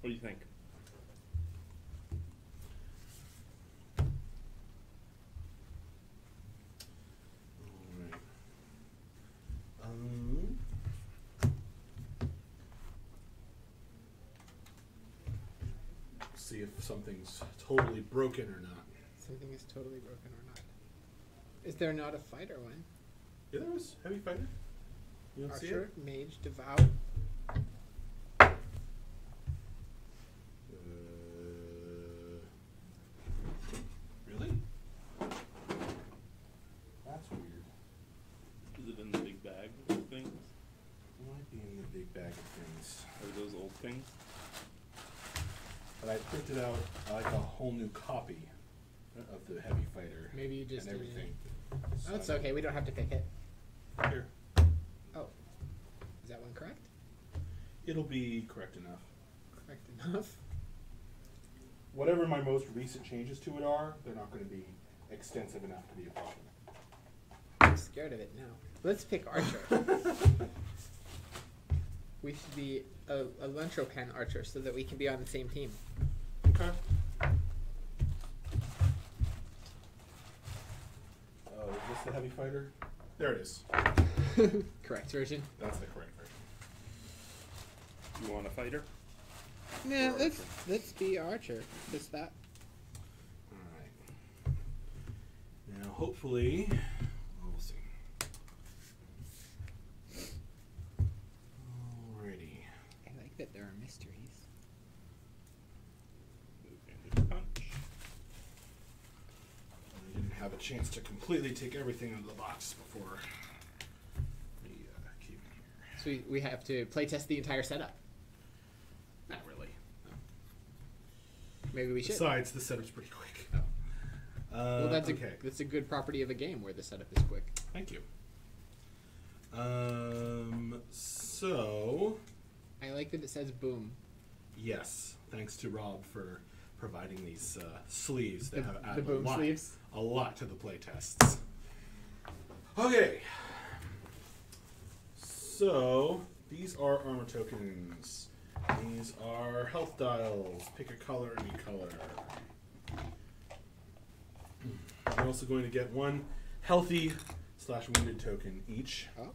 What do you think? See if something's totally broken or not. Something is totally broken or not. Is there not a fighter one? Yeah, there is. Heavy fighter. You don't see Archer, it? mage, devout. Really? That's weird. Is it in the big bag of things? It might be in the big bag of things. Are those old things? But I printed out like a whole new copy of the heavy fighter. Maybe you just and didn't- everything. Oh, it's okay. We don't have to pick it. Here. Oh. Is that one correct? It'll be correct enough. Correct enough. Whatever my most recent changes to it are, they're not going to be extensive enough to be a problem. I'm scared of it now. Let's pick Archer. We should be a Lunchtime Archer so that we can be on the same team. Okay. Is this the heavy fighter? There it is. Correct version. That's the correct version. You want a fighter? Yeah, Or let's be Archer. Just that. Alright. Now, hopefully, we'll see. Alrighty. I like that there are mysteries. Move into punch. I didn't have a chance to completely take everything out of the box before we came in here. So we have to playtest the entire setup. Not really. No. Maybe we should. Besides, the setup's pretty quick. Oh. Well, that's okay. that's a good property of a game where the setup is quick. Thank you. So I like that it says boom. yes, thanks to Rob for providing these sleeves that have The added boom sleeves. a lot to the play tests. Okay. So these are armor tokens. These are health dials. Pick a color, any color. You're also going to get one healthy / wounded token each. Oh.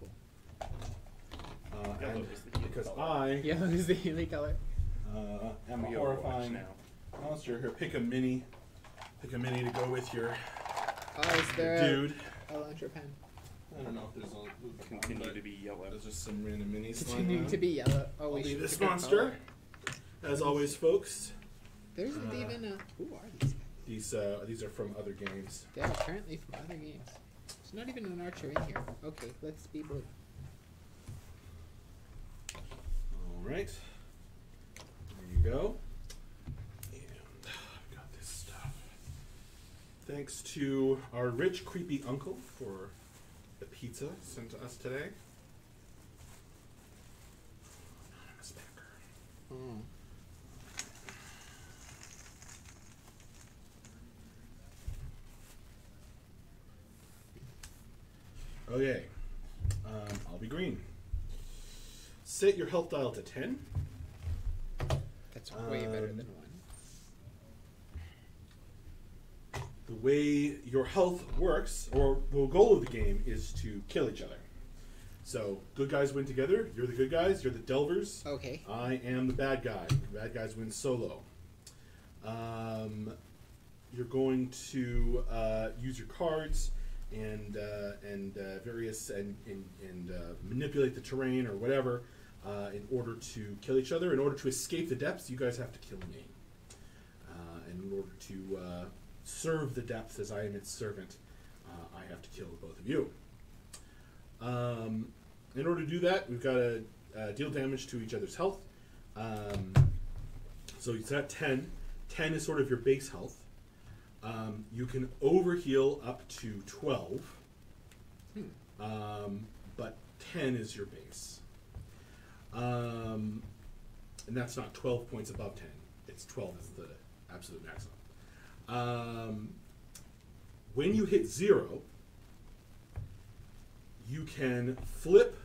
Yellow And is the healing because color. Yellow is the healing color. am a We horrifying Overwatch now. monster, here, pick a mini to go with your Oh, is there dude. a Lunchtime pen? I don't know if there's a Continue to be yellow. There's just some random minis. Continuing to be yellow. Oh, I'll we leave should this pick a monster. color. As always, folks. There isn't even a. Who are these guys? These are from other games. They are apparently from other games. There's not even an Archer in here. Okay, let's be blue. All right. There you go. And I've got this stuff. Thanks to our rich, creepy uncle for the pizza sent to us today. Anonymous backer. Hmm. Okay. I'll be green. Set your health dial to 10. That's way better than one. The way your health works, or the goal of the game, is to kill each other. So, good guys win together. You're the good guys. You're the delvers. Okay. I am the bad guy. The bad guys win solo. You're going to use your cards and various and manipulate the terrain or whatever in order to kill each other. In order to escape the depths, you guys have to kill me. And in order to serve the depths as I am its servant, I have to kill both of you. In order to do that, we've got to deal damage to each other's health. So it's at 10. 10 is sort of your base health. You can overheal up to 12, but 10 is your base. And that's not 12 points above 10. It's 12 is the absolute maximum. When you hit 0, you can flip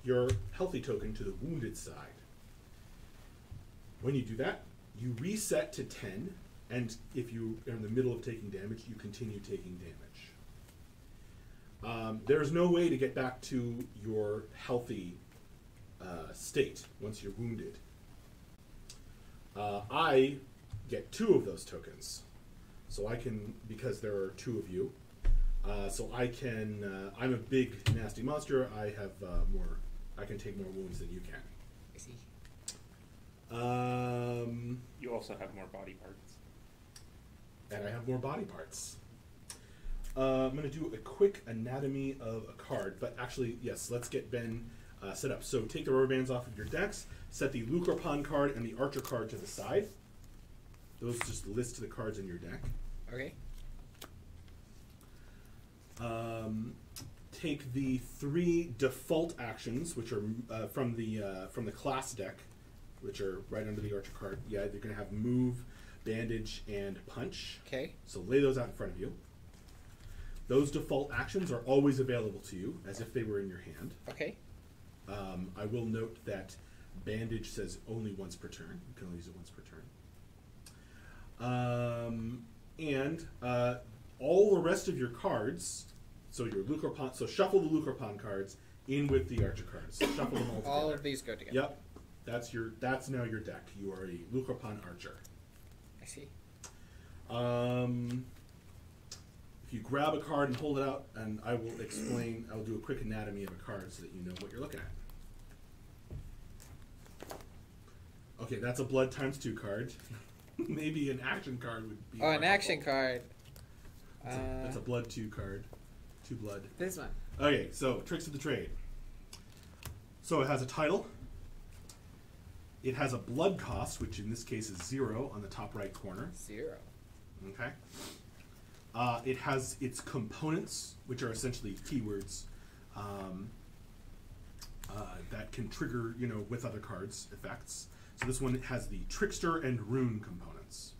your healthy token to the wounded side. When you do that, you reset to 10, and if you are in the middle of taking damage, you continue taking damage. There's no way to get back to your healthy state once you're wounded. I get 2 of those tokens, so I can, because there are 2 of you, so I can, I'm a big nasty monster, I have I can take more wounds than you can. I see. You also have more body parts. And I have more body parts. I'm going to do a quick anatomy of a card, but actually, yes, let's get Ben set up. So take the rubber bands off of your decks, set the Lucropan card and the Archer card to the side. Those just list the cards in your deck. Okay. Take the 3 default actions, which are from the class deck, which are right under the Archer card. Yeah, they're going to have move, bandage, and punch. Okay. So lay those out in front of you. Those default actions are always available to you, as if they were in your hand. Okay. I will note that bandage says only once per turn. You can only use it once per turn. And all the rest of your cards, so your Lucropan, so shuffle the Lucropan cards in with the Archer cards. Shuffle them all together. All of these go together. Yep. That's now your deck. You are a Lucropan Archer. I see. If you grab a card and hold it out, and I will explain, I'll do a quick anatomy of a card so that you know what you're looking at. Okay, that's a blood ×2 card. Maybe an action card would be. Oh, an action card. That's a blood 2 card. 2 blood. This one. Okay, so tricks of the trade. So it has a title. It has a blood cost, which in this case is 0 on the top right corner. 0. Okay. It has its components, which are essentially keywords that can trigger, with other cards, effects. So this one has the Trickster and Rune components.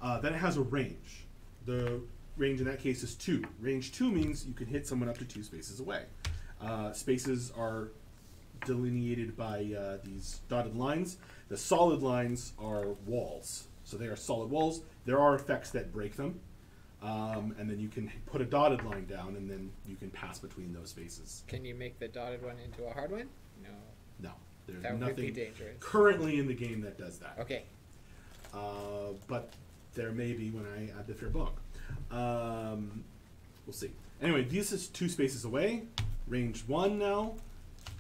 Then it has a range. The range in that case is 2. Range 2 means you can hit someone up to 2 spaces away. Spaces are delineated by these dotted lines. The solid lines are walls. So they are solid walls. There are effects that break them. And then you can put a dotted line down, and then you can pass between those spaces. Can you make the dotted one into a hard one? No. No. There's That would nothing be dangerous. currently in the game that does that. Okay. But there may be when I add the Fear book. We'll see. Anyway, this is 2 spaces away. Range 1 now.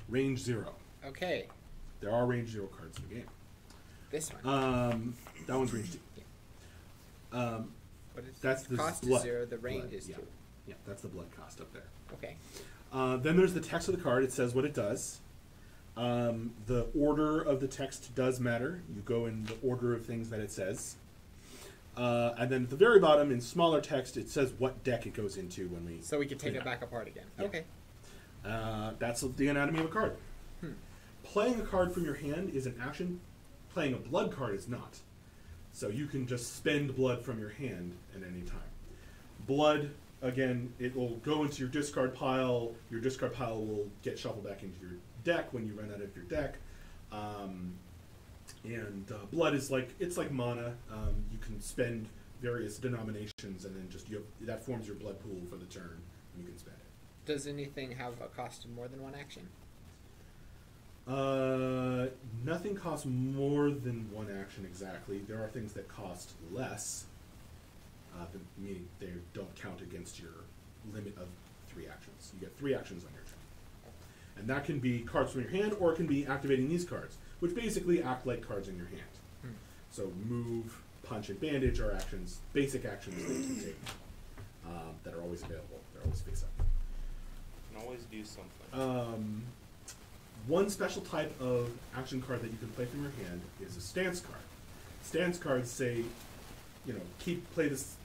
Range 0. Okay. There are range 0 cards in the game. This one. That one's range 2. But it's That's the cost blood. is 0. The range Blood, is yeah. 2. Yeah, that's the blood cost up there. Okay. Then there's the text of the card. It says what it does. The order of the text does matter. You go in the order of things that it says. And then at the very bottom, in smaller text, it says what deck it goes into when we... So we can take clean it up. back apart again. Yeah. Okay. That's the anatomy of a card. Playing a card from your hand is an action. Playing a blood card is not. So you can just spend blood from your hand at any time. Blood, again, it will go into your discard pile. Your discard pile will get shuffled back into your deck when you run out of your deck. Blood is it's like mana. You can spend various denominations, and then just that forms your blood pool for the turn, and you can spend it. Does anything have a cost of more than 1 action? Nothing costs more than 1 action exactly. There are things that cost less, meaning they don't count against your limit of 3 actions. You get 3 actions on your turn. And that can be cards from your hand, or it can be activating these cards, which basically act like cards in your hand. So move, punch, and bandage are actions, basic actions that you can take that are always available. They're always face up. You can always do something. One special type of action card that you can play from your hand is a stance card. Stance cards say keep this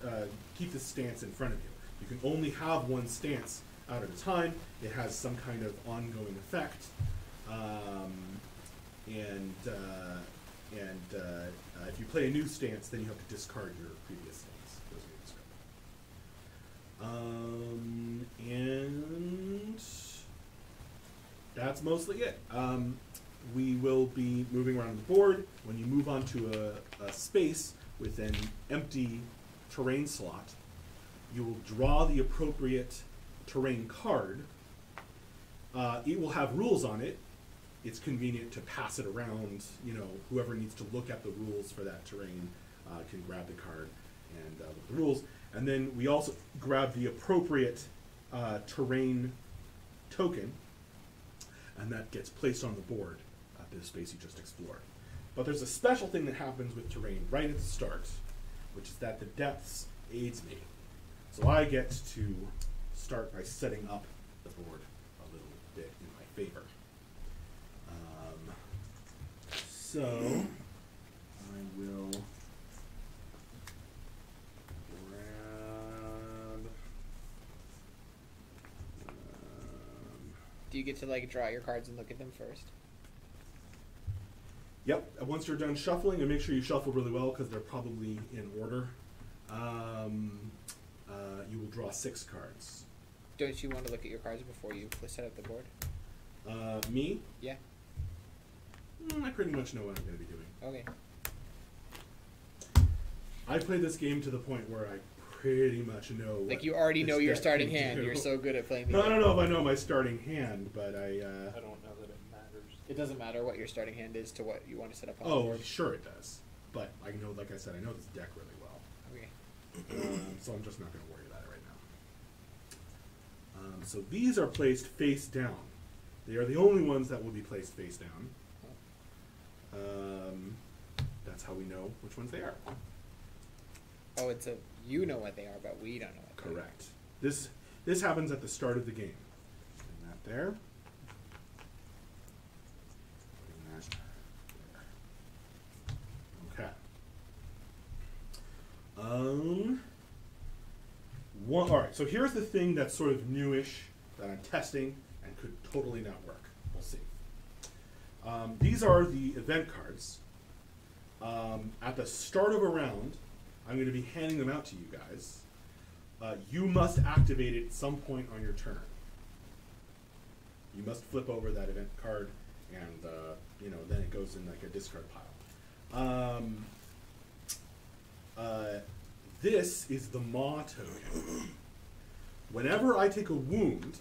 stance in front of you. You can only have one stance out at a time. It has some kind of ongoing effect, if you play a new stance, then you have to discard your previous stance. Those are and that's mostly it. We will be moving around the board. When you move onto a space with an empty terrain slot, you will draw the appropriate terrain card. It will have rules on it. It's convenient to pass it around. Whoever needs to look at the rules for that terrain can grab the card and look at the rules. And then we also grab the appropriate terrain token, and that gets placed on the board at the space you just explored. But there's a special thing that happens with terrain right at the start, which is that the depths aids me. So I get to start by setting up the board a little bit in my favor. So I will grab. Do you get to draw your cards and look at them first? Yep. Once you're done shuffling, and make sure you shuffle really well because they're probably in order. You will draw 6 cards. Don't you want to look at your cards before you set up the board? Me? Yeah. I pretty much know what I'm going to be doing. Okay. I play this game to the point where I pretty much know. You already know your starting hand. You're so good at playing the game. I don't know if I know my starting hand, but I don't know that it matters. It doesn't matter what your starting hand is to what you want to set up on the board. Oh, sure it does. But I know, like I said, I know this deck really well. Okay. So I'm just not going to worry about it right now. So these are placed face down. They are the only ones that will be placed face down. That's how we know which ones they are. Oh, you know what they are, but we don't know what Correct. This happens at the start of the game. Putting that there. Putting that there. Okay. All right. So here's the thing that's sort of newish that I'm testing and could totally not work. We'll see. These are the event cards. At the start of a round, I'm going to be handing them out to you guys. You must activate it at some point on your turn. You must flip over that event card, and then it goes in a discard pile. This is the Maw token. Whenever I take a wound,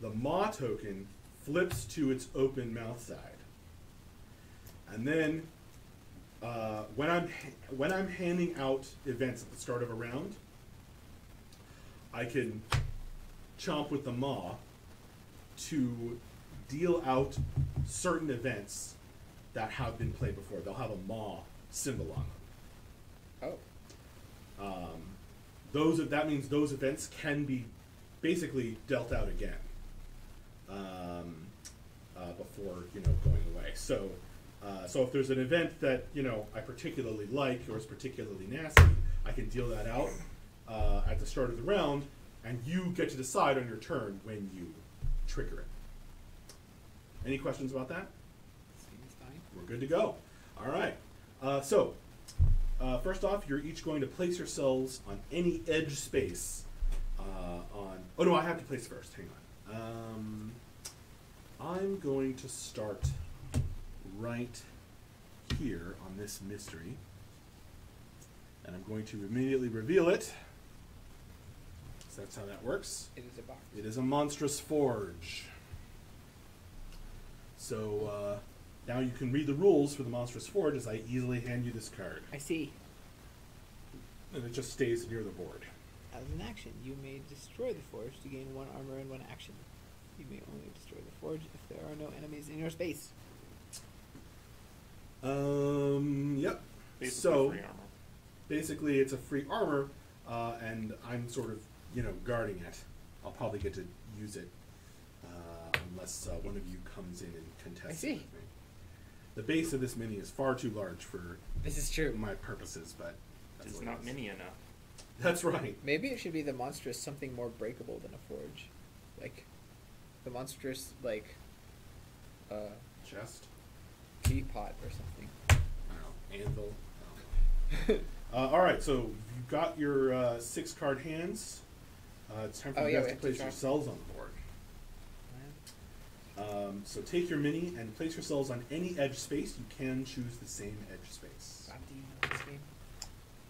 the Maw token flips to its open mouth side, and then when I'm handing out events at the start of a round, I can chomp with the Maw to deal out certain events that have been played before. They'll have a Maw symbol on them. Oh. That means those events can be basically dealt out again before going away. So if there's an event that I particularly like or is particularly nasty, I can deal that out at the start of the round, and you get to decide on your turn when you trigger it. Any questions about that? Seems fine. We're good to go. All right. First off, you're each going to place yourselves on any edge space Oh no, I have to place first. Hang on. I'm going to start right here on this mystery, and I'm going to immediately reveal it. So that's how that works. It is a box. It is a monstrous forge. So now you can read the rules for the monstrous forge as I easily hand you this card. I see. And it just stays near the board. As an action, you may destroy the forge to gain 1 armor and 1 action. You may only destroy the forge if there are no enemies in your space. Yep. Basically So free armor. basically it's a free armor, and I'm sort of, guarding it. I'll probably get to use it unless one of you comes in and contests it with me. The base of this mini is far too large for This is true. my purposes, but That's It's what it not is. mini enough. That's right. Maybe it should be the monstrous something more breakable than a forge, like the monstrous like Chest. teapot or something. I don't know. Anvil. I don't know. All right, so you've got your 6-card hands. It's time for Oh, you yeah, guys we to have to place draw. yourselves on the board. So take your mini and place yourselves on any edge space. You can choose the same edge space. God, do you know this game?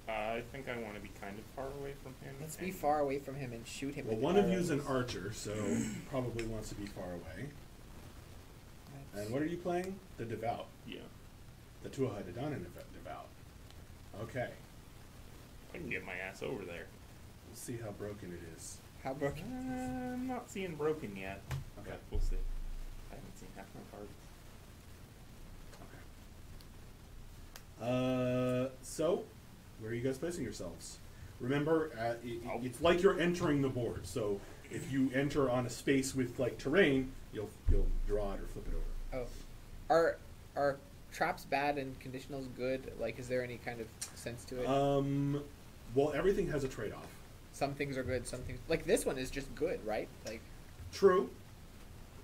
I think I want to be kind of far away from him. Let's be and- far away from him and shoot him. Well, with one of you is an arrows. archer, so probably wants to be far away. That's- And what are you playing? The Devout. Yeah. The Tuaha Dadan and Devout. Okay. I can get my ass over there. We'll see how broken it is. How broken is this? I'm not seeing broken yet. Okay. But we'll see. I haven't seen half my cards. So, where are you guys placing yourselves? Remember, I'll- it's like you're entering the board. So, if you enter on a space with like terrain, you'll draw it or flip it over. Oh, are traps bad and conditionals good? Like, is there any kind of sense to it? Well, everything has a trade-off. Some things are good, some things like this one is just good, right? Like, True.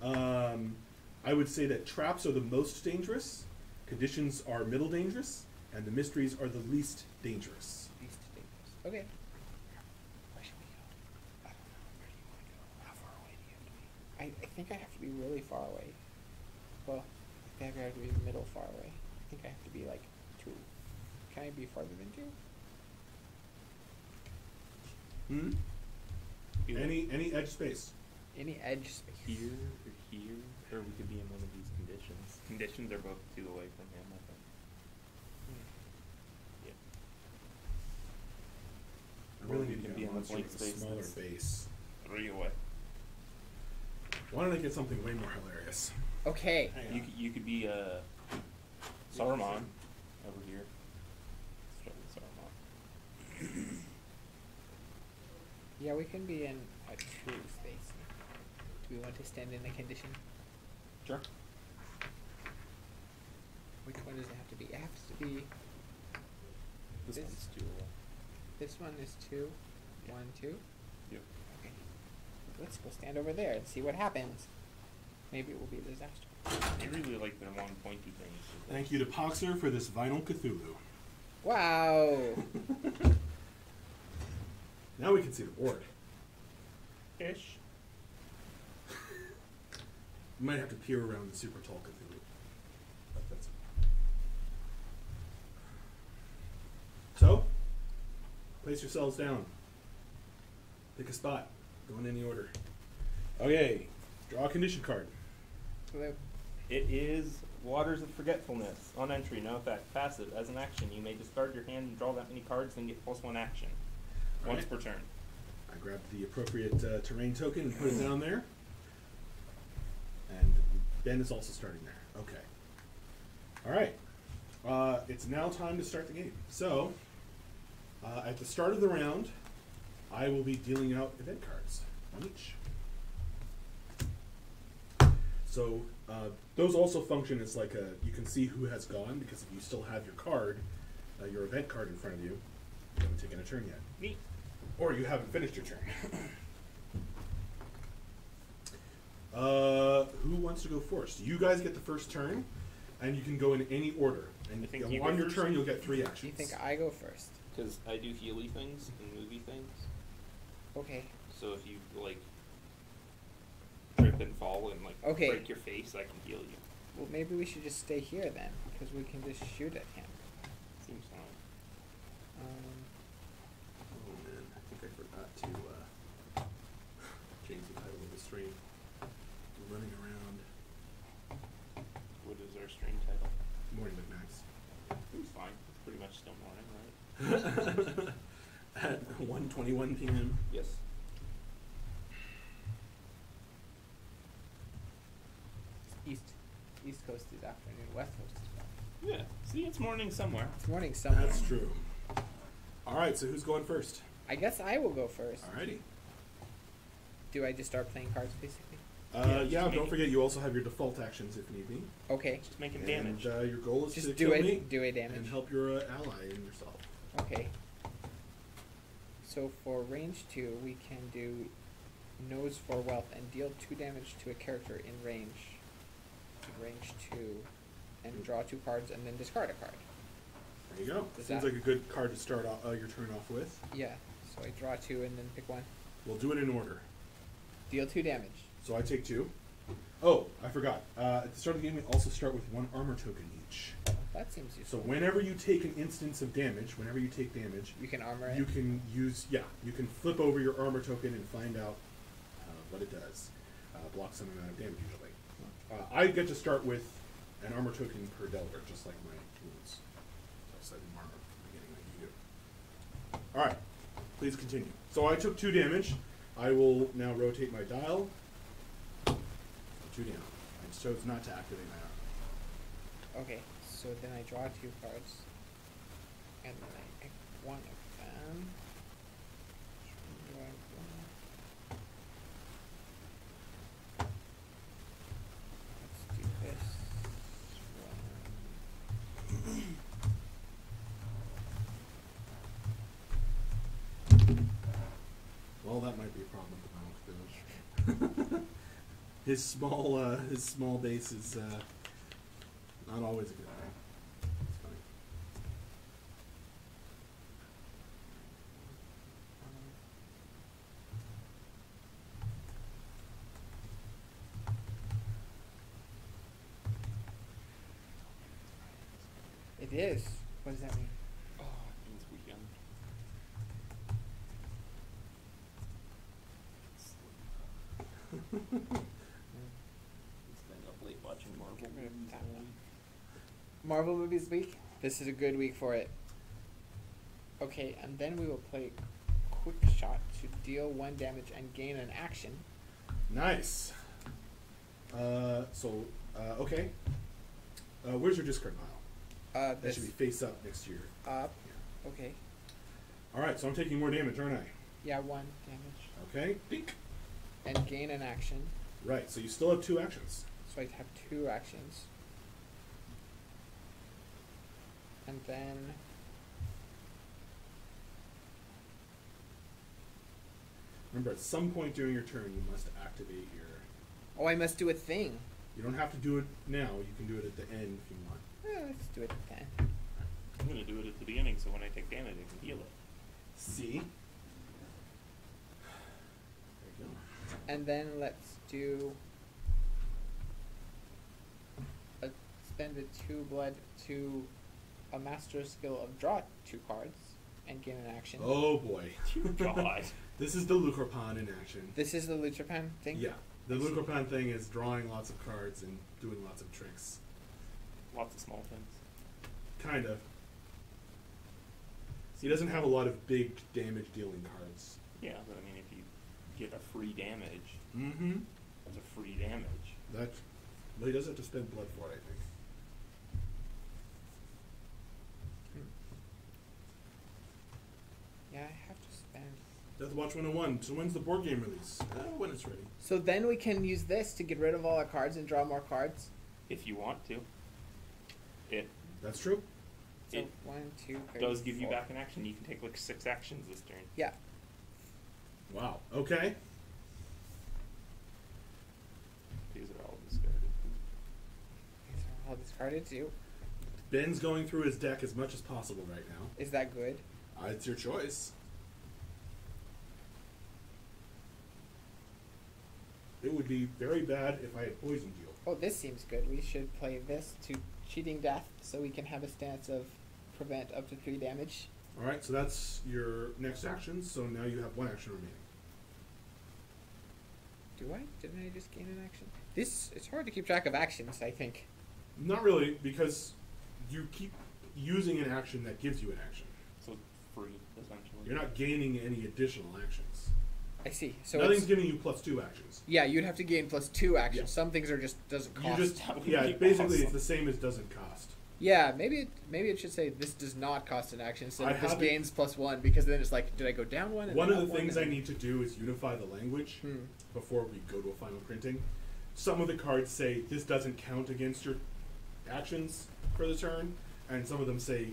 I would say that traps are the most dangerous, conditions are middle dangerous, and the mysteries are the least dangerous. least dangerous. Okay. Where should we go? I don't know. Where do you want to go? How far away do you have to be? I think I have to be really far away. Well, I think I have to be middle far away. I think I have to be like 2. Can I be farther than 2? Any edge space. Any edge space. Here or here, or we could be in one of these conditions. Conditions are both 2 away from him, I think. Hmm. Yeah. I really Or we need to can get be a in the monster blank with a space smaller that's base. 3 away. Why don't I get something way more hilarious? Okay. Hang on. You could be Saruman over here. Let's try with Saruman. Yeah, we can be in a true space. Do we want to stand in a condition? Sure. Which one does it have to be? It has to be. This This- one's 2 away. This one is 2. Yeah. 1, 2. Yep. Okay. Let's go stand over there and see what happens. Maybe it will be a disaster. They really like their long pointy things. Thank you to Poxer for this vinyl Cthulhu. Wow. Now we can see the board. Ish. You might have to peer around the super tall Cthulhu. But that's so, place yourselves down. Pick a spot. Go in any order. Okay, draw a condition card. Hello. It is Waters of Forgetfulness. On entry, no effect. Passive. As an action, you may discard your hand and draw that many cards, then get +1 action. Once Alright. per turn. I grabbed the appropriate terrain token and put it down there. And Ben is also starting there. Okay. Alright. It's now time to start the game. So, at the start of the round, I will be dealing out event cards. One each. So, those also function as like you can see who has gone, because if you still have your card, your event card in front of you, you haven't taken a turn yet. Neat. Or you haven't finished your turn. Who wants to go first? You guys get the first turn, and you can go in any order. And I think on you go your first. turn, you'll get 3 Do actions. you think I go first? Because I do healy things and movie things. Okay. So if you, like, trip and fall and, like, Okay. break your face, I can heal you. Well, maybe we should just stay here then, because we can just shoot at him. Seems fine. Oh man, I think I forgot to change the title of the stream. We're running around. What is our stream title? Morning McMax. Seems fine. It's pretty much still morning, right? At 1:21 p.m. Yes. East Coast is afternoon, West Coast is morning. Yeah. See, it's morning somewhere. It's morning somewhere. That's true. All right, so who's going first? I guess I will go first. Alrighty. Do I just start playing cards, basically? Yeah, just don't make- forget you also have your default actions if need be. Okay. Just making And damage. your goal is Just to do kill it. me Do a damage. and help your ally and yourself. Okay. So for range 2, we can do nose for wealth and deal 2 damage to a character in range. Range 2, and draw 2 cards and then discard a card. There you go. Does Seems that- like a good card to start off, your turn off with. Yeah. So I draw 2 and then pick 1. We'll do it in order. Deal 2 damage. So I take 2. Oh, I forgot. At the start of the game, we also start with 1 armor token each. That seems So useful. whenever you take an instance of damage, whenever you take damage, You can armor it. you can use, you can flip over your armor token and find out what it does. Blocks some amount of damage usually. I get to start with an armor token per Delver, just like my wounds. So I said armor at the beginning like you do. Alright, please continue. So I took 2 damage. I will now rotate my dial. 2 down. I chose not to activate my armor. Okay, so then I draw 2 cards. And then I pick 1 of them. Which one do I want? Let's do this Well, that might be a problem with Mount Village. His small base is not always a good thing. It's funny. It is. What does that mean? Oh, it means weekend. Staying up late watching Marvel Get rid of movies that all one. week. Marvel movies week. This is a good week for it. Okay, and then we will play Quick Shot to deal 1 damage and gain an action. Nice. Okay. Where's your discard pile? That This should be face up next to your. up. Yeah. Okay. All right, so I'm taking more damage, aren't I? Yeah, 1 damage. Okay. Dink. And gain an action. Right. So you still have 2 actions. So I have 2 actions. And then Remember, at some point during your turn, you must activate your. oh, I must do a thing. You don't have to do it now. You can do it at the end if you want. Let's do it then. I'm gonna do it at the beginning, so when I take damage, I can heal it. See. There you go. And then let's do spend the 2 blood to a master skill of draw 2 cards and gain an action. Oh boy. God. This is the Lucropan in action. This is the Lutrapan thing? Yeah. The I see. Lucropan thing is drawing lots of cards and doing lots of tricks. Lots of small things. Kind of. He doesn't have a lot of big damage dealing cards. Yeah, but I mean, if you get a free damage, Mm-hmm. that's a free damage. Well, he does have to spend blood for it, I think. Yeah, I have to spend. Death Watch 101. So when's the board game release? When it's ready. So then we can use this to get rid of all our cards and draw more cards. If you want to. It That's true. So It 1, 2, 3, does give you 4. back an action. You can take like 6 actions this turn. Yeah. Wow. Okay. These are all discarded. These are all discarded too. Ben's going through his deck as much as possible right now. Is that good? It's your choice. It would be very bad if I had poisoned you. Oh, this seems good. We should play this to cheating death so we can have a stance of prevent up to 3 damage. Alright, so that's your next action. So now you have 1 action remaining. Do I? Didn't I just gain an action? It's hard to keep track of actions, I think. Not really, because you keep using an action that gives you an action. So it's free, essentially. You're not gaining any additional actions. I see. So Nothing's it's, giving you +2 actions. yeah, you'd have to gain +2 actions. Yeah. Some things are just doesn't cost. You just That would yeah, be basically awesome. it's the same as doesn't cost. Yeah, maybe it should say this does not cost an action instead I of this haven't- gains +1 because then it's like, did I go down 1? And One then of up the things I and- need to do is unify the language before we go to a final printing. Some of the cards say this doesn't count against your actions for the turn, and some of them say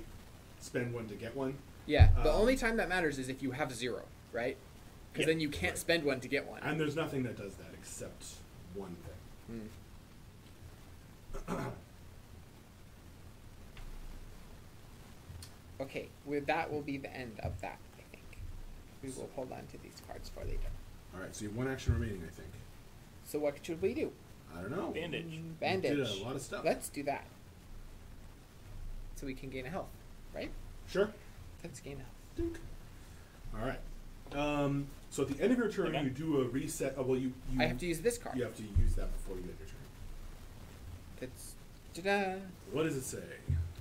spend 1 to get 1. Yeah, the only time that matters is if you have 0, right? Because then you can't Right. spend 1 to get 1. And there's nothing that does that except one thing. Okay, that will be the end of that, I think. We will hold on to these cards for later. All right, so you have 1 action remaining, I think. So what should we do? I don't know. Bandage. Bandage. You did a lot of stuff. Let's do that. So we can gain a health, right? Sure. Let's gain a health. Dink. All right. So at the end of your turn, Okay. you do a reset. Well, you I have to use this card. You have to use that before you end your turn. It's ta-da! What does it say?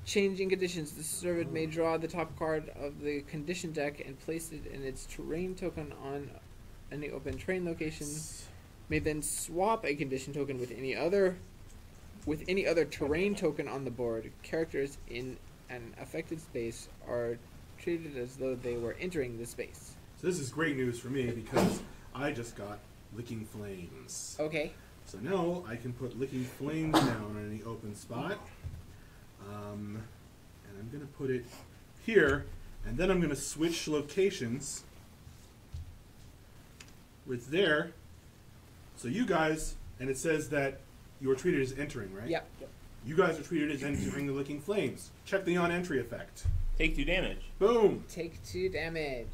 Changing conditions. The servant may draw the top card of the condition deck and place it in its terrain token on any open terrain location. May then swap a condition token with any other terrain token on the board. Characters in an affected space are treated as though they were entering the space. So this is great news for me because I just got Licking Flames. Okay. So now I can put Licking Flames down on any open spot. And I'm going to put it here, and then I'm going to switch locations with there. So you guys, and it says that you are treated as entering, right? Yep. You guys are treated as entering the Licking Flames. Check the on-entry effect. Take 2 damage. Boom! Take 2 damage.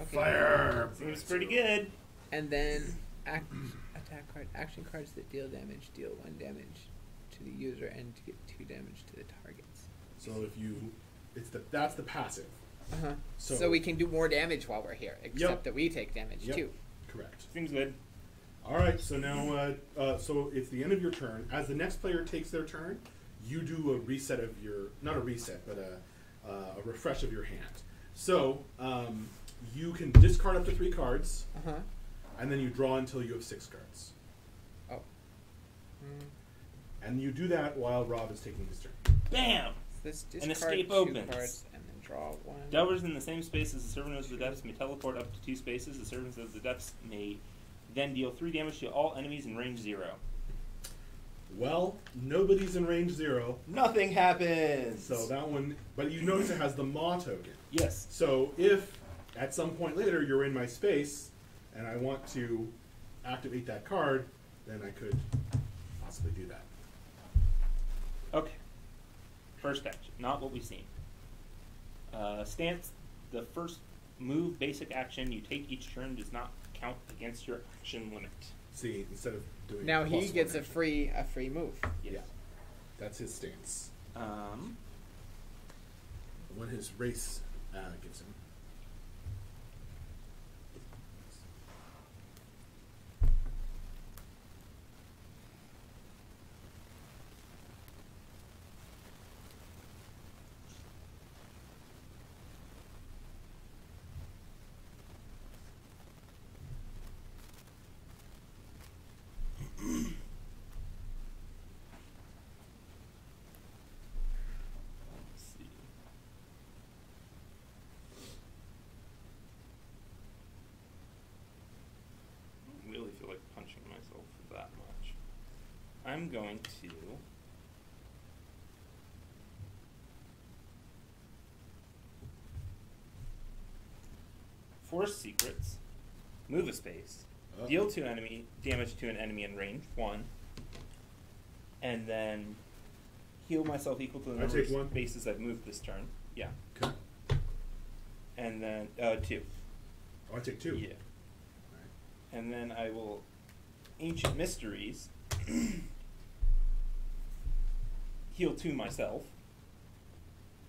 Okay. Fire! Seems pretty good. And then attack card. Action cards that deal damage deal 1 damage to the user and to get 2 damage to the targets. So if you, that's the passive. Uh-huh. So- So we can do more damage while we're here, except that we take damage Yep. too. Correct. Seems good. All right. So now, so it's the end of your turn. As the next player takes their turn, you do a reset of your, not a reset, but a refresh of your hand. So you can discard up to 3 cards, Uh-huh. and then you draw until you have 6 cards. Oh. And you do that while Rob is taking his turn. Bam! Let's An discard escape 2 opens. cards and then draw 1. Delvers in the same space as the Servant of the Depths may teleport up to 2 spaces. The Servants of the Depths may then deal 3 damage to all enemies in range 0. Well, nobody's in range 0, Nothing happens! so that one. But you notice it has the Maw token. Yes. So if at some point later you're in my space and I want to activate that card, then I could possibly do that. Okay. First action. Not what we've seen. Stance. The first move, basic action you take each turn does not count against your action limit. See, instead of doing Now he plus gets one a free move. Yes. Yeah. That's his stance. What his race gives him. Let's see. I don't really feel like punching myself that much. I'm going to force secrets, move a space, deal 2 enemy damage to an enemy in range 1, and then heal myself equal to the I number take of 1? spaces I've moved this turn. Yeah. Okay. And then 2. Oh, I take 2. Yeah. Alright. And then I will Ancient Mysteries, heal 2 myself,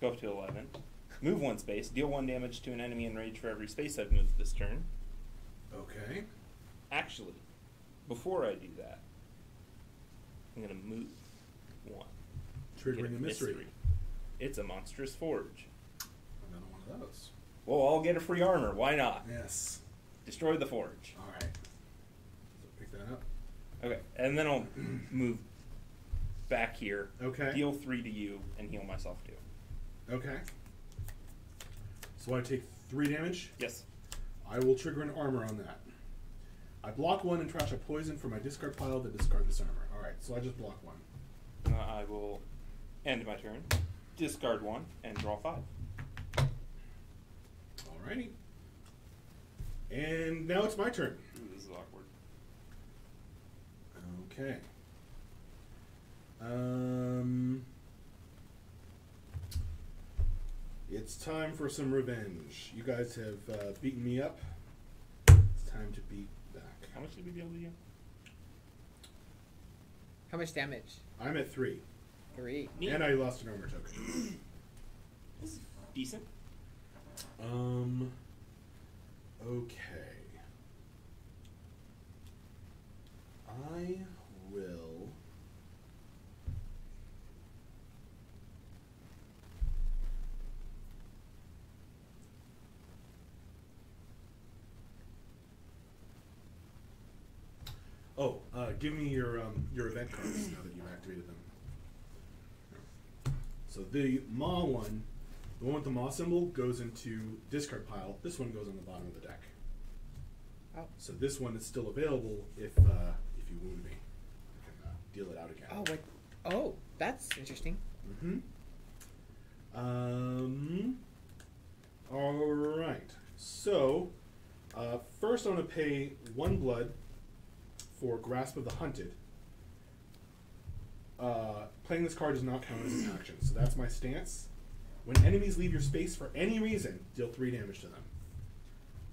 go up to 11, move 1 space, deal 1 damage to an enemy in range for every space I've moved this turn. Okay. Actually, before I do that, I'm going to move 1. Triggering Get a mystery. It's a Monstrous Forge. Another one of those. Well, I'll get a free armor. Why not? Yes. Destroy the forge. All right. So pick that up. Okay, and then I'll move back here. Okay. Deal 3 to you and heal myself 2. Okay. So I take 3 damage. Yes. I will trigger an armor on that. I block 1 and trash a poison from my discard pile to discard this armor. All right. So I just block 1. I will end my turn, discard 1, and draw 5. Alrighty. And now it's my turn. Ooh, this is awkward. Okay. It's time for some revenge. You guys have beaten me up. It's time to beat back. How much did we deal to you? How much damage? I'm at 3. 3. And I lost an armor token. This is decent. Okay. I will... Oh, give me your event cards now that you've activated them. So the Maw one, the one with the Maw symbol, goes into discard pile. This one goes on the bottom of the deck. Oh. So this one is still available if you wound me. I can deal it out again. Oh, what? Oh, that's interesting. Mm-hmm. All right. So first I'm going to pay 1 blood for Grasp of the Hunted. Playing this card does not count as an action, so that's my stance. When enemies leave your space for any reason, deal 3 damage to them.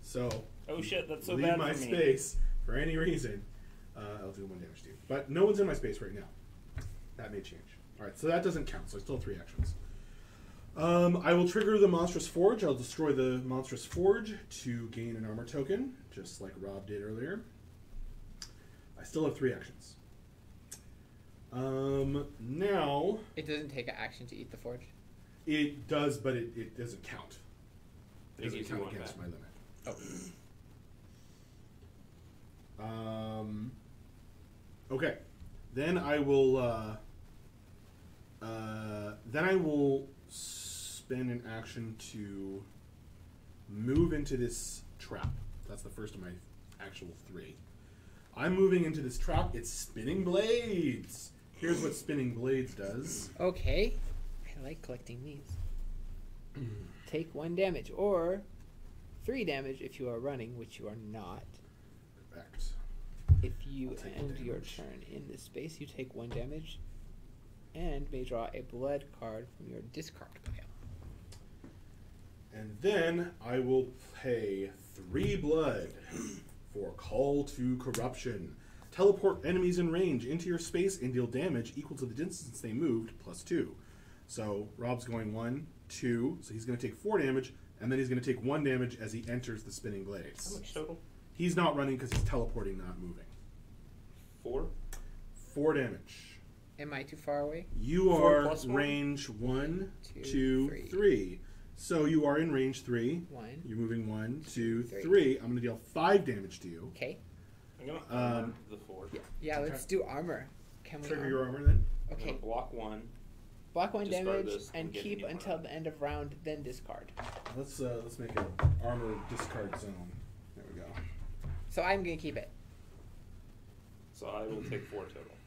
So, Oh shit, that's so leave bad my for me. space for any reason, I'll do 1 damage to you. But no one's in my space right now. That may change. Alright, so that doesn't count, so I still have 3 actions. I will trigger the Monstrous Forge. I'll destroy the Monstrous Forge to gain an armor token, just like Rob did earlier. I still have 3 actions. Now... It doesn't take an action to eat the forge? It does, but it doesn't count. It Thank doesn't you, count 2-1 against back. my limit. Okay. Then I will spend an action to move into this trap. That's the first of my actual 3. I'm moving into this trap. It's Spinning Blades. Here's what Spinning Blades does. Okay. I like collecting these. Take 1 damage, or 3 damage if you are running, which you are not. Correct. If you I'll take end the your damage. turn in this space, you take 1 damage and may draw a blood card from your discard pile. And then I will pay 3 blood for Call to Corruption. Teleport enemies in range into your space and deal damage equal to the distance they moved, plus 2. So Rob's going 1, 2, so he's going to take 4 damage, and then he's going to take 1 damage as he enters the Spinning Blades. How much total? He's not running because he's teleporting, not moving. 4? 4 damage. Am I too far away? You 4 are plus 1? range 1, 2, 2, 3. So you are in range 3. 1. You're moving 1, 2, 3. 3. I'm going to deal 5 damage to you. Okay. I'm gonna armor the 4. Yeah, let's do armor. Can we Trigger armor? your armor then. I'm Okay. gonna block 1. Block 1 discard damage this and and get keep any until one. the end of round, then discard. Let's make an armor discard zone. There we go. So I'm gonna keep it. So I will take 4 total.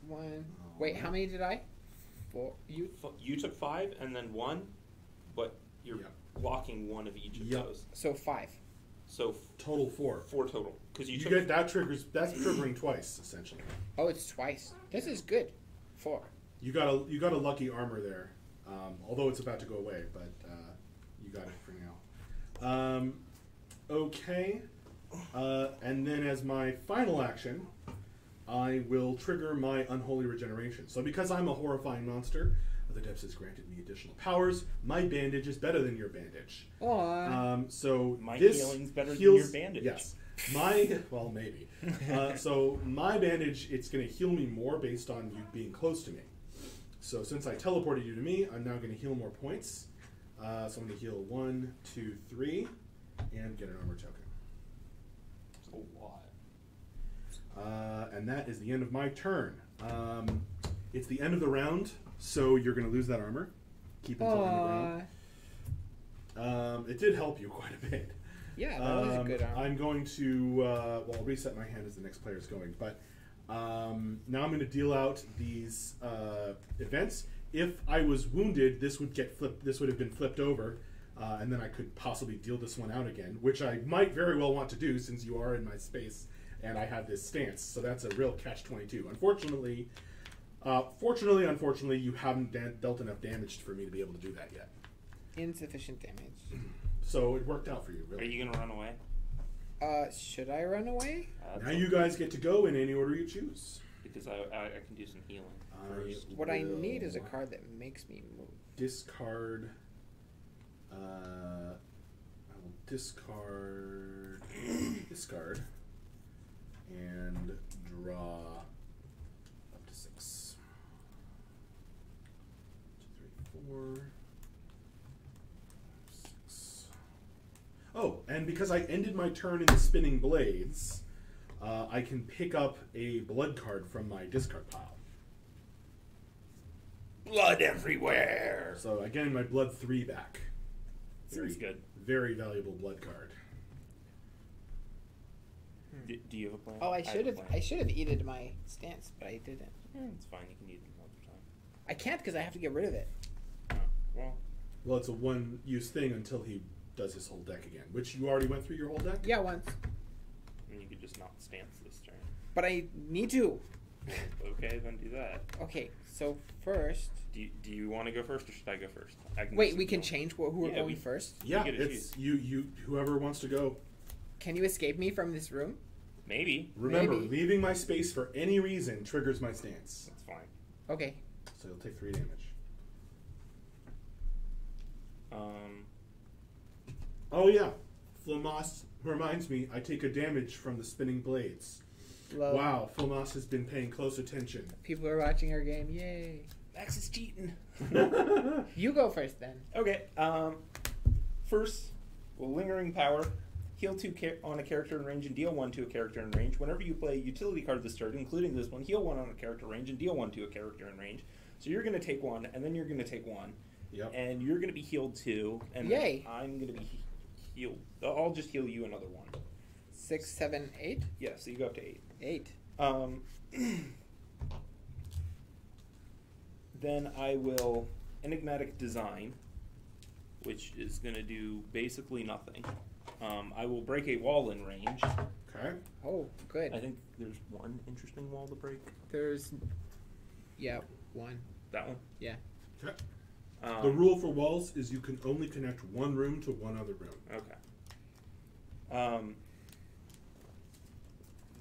1. Wait, how many did I? 4. You took 5 and then 1, but you're blocking 1 of each of those. So 5. So Total 4. 4 total. Because You took get that triggers. That's triggering twice essentially. Oh, it's twice. This is good. 4. You got a lucky armor there, although it's about to go away, but you got it for now. Okay, and then as my final action, I will trigger my Unholy Regeneration. So because I'm a horrifying monster, the depths has granted me additional powers. My bandage is better than your bandage. So my this healing's better than heals, your bandage. Yes. Well, maybe. So my bandage, it's going to heal me more based on you being close to me. So since I teleported you to me, I'm now going to heal more points. So I'm going to heal 1, 2, 3, and get an armor token. a lot. And that is the end of my turn. It's the end of the round, so you're going to lose that armor. Keep until the end of the round. It did help you quite a bit. Yeah, that was a good armor. I'm going to, I'll reset my hand as the next player's going, but now I'm going to deal out these events. If I was wounded, this would get flipped. This would have been flipped over. and then I could possibly deal this one out again, which I might very well want to do since you are in my space and I have this stance. So that's a real catch-22. Unfortunately, unfortunately, you haven't dealt enough damage for me to be able to do that yet. Insufficient damage. So it worked out for you, really. Are you gonna run away? Should I run away? Now you guys get to go in any order you choose. Because I can do some healing. What I need is a card that makes me move. Discard. I will discard. Discard. And draw up to 6. 2, 3, 4. 6. Oh, and because I ended my turn in the spinning blades, I can pick up a blood card from my discard pile. Blood everywhere. So I gain my blood 3 back. Sounds good. Very valuable blood card. Do you have a plan? Oh, I have should a have. plan. I should have eated my stance, but I didn't. It's fine. You can eat it another time. I can't because I have to get rid of it. Oh, well. Well, it's a one-use thing until he does his whole deck again, which you already went through your whole deck? Yeah, once. And you could just not stance this turn. But I need to. Okay, then do that. Okay, so first. Do you want to go first, or should I go first? Wait, we can change who we're Yeah, going we- first. Yeah, You get to it's you. Whoever wants to go. Can you escape me from this room? Maybe. Remember, Maybe. leaving my space for any reason triggers my stance. That's fine. Okay. So you'll take 3 damage. Oh yeah, Flamas reminds me. I take a damage from the spinning blades. Love. Wow, Flamas has been paying close attention. People are watching our game. Yay. Max is cheating. You go first then. Okay. First, lingering power. Heal 2 on a character in range and deal 1 to a character in range. Whenever you play a utility card this turn, including this one, heal 1 on a character in range and deal 1 to a character in range. So you're going to take 1, and then you're going to take 1. Yep. And you're going to be healed 2. And Yay. I'm going to be healed. I'll just heal you another 1. 6, 7, 8? Yeah, so you go up to 8. 8. Then I will enigmatic design, which is going to do basically nothing. I will break a wall in range. Okay. Oh, good. I think there's one interesting wall to break. There's. Yeah, 1. That one? Yeah. Okay. The rule for walls is you can only connect one room to one other room. Okay.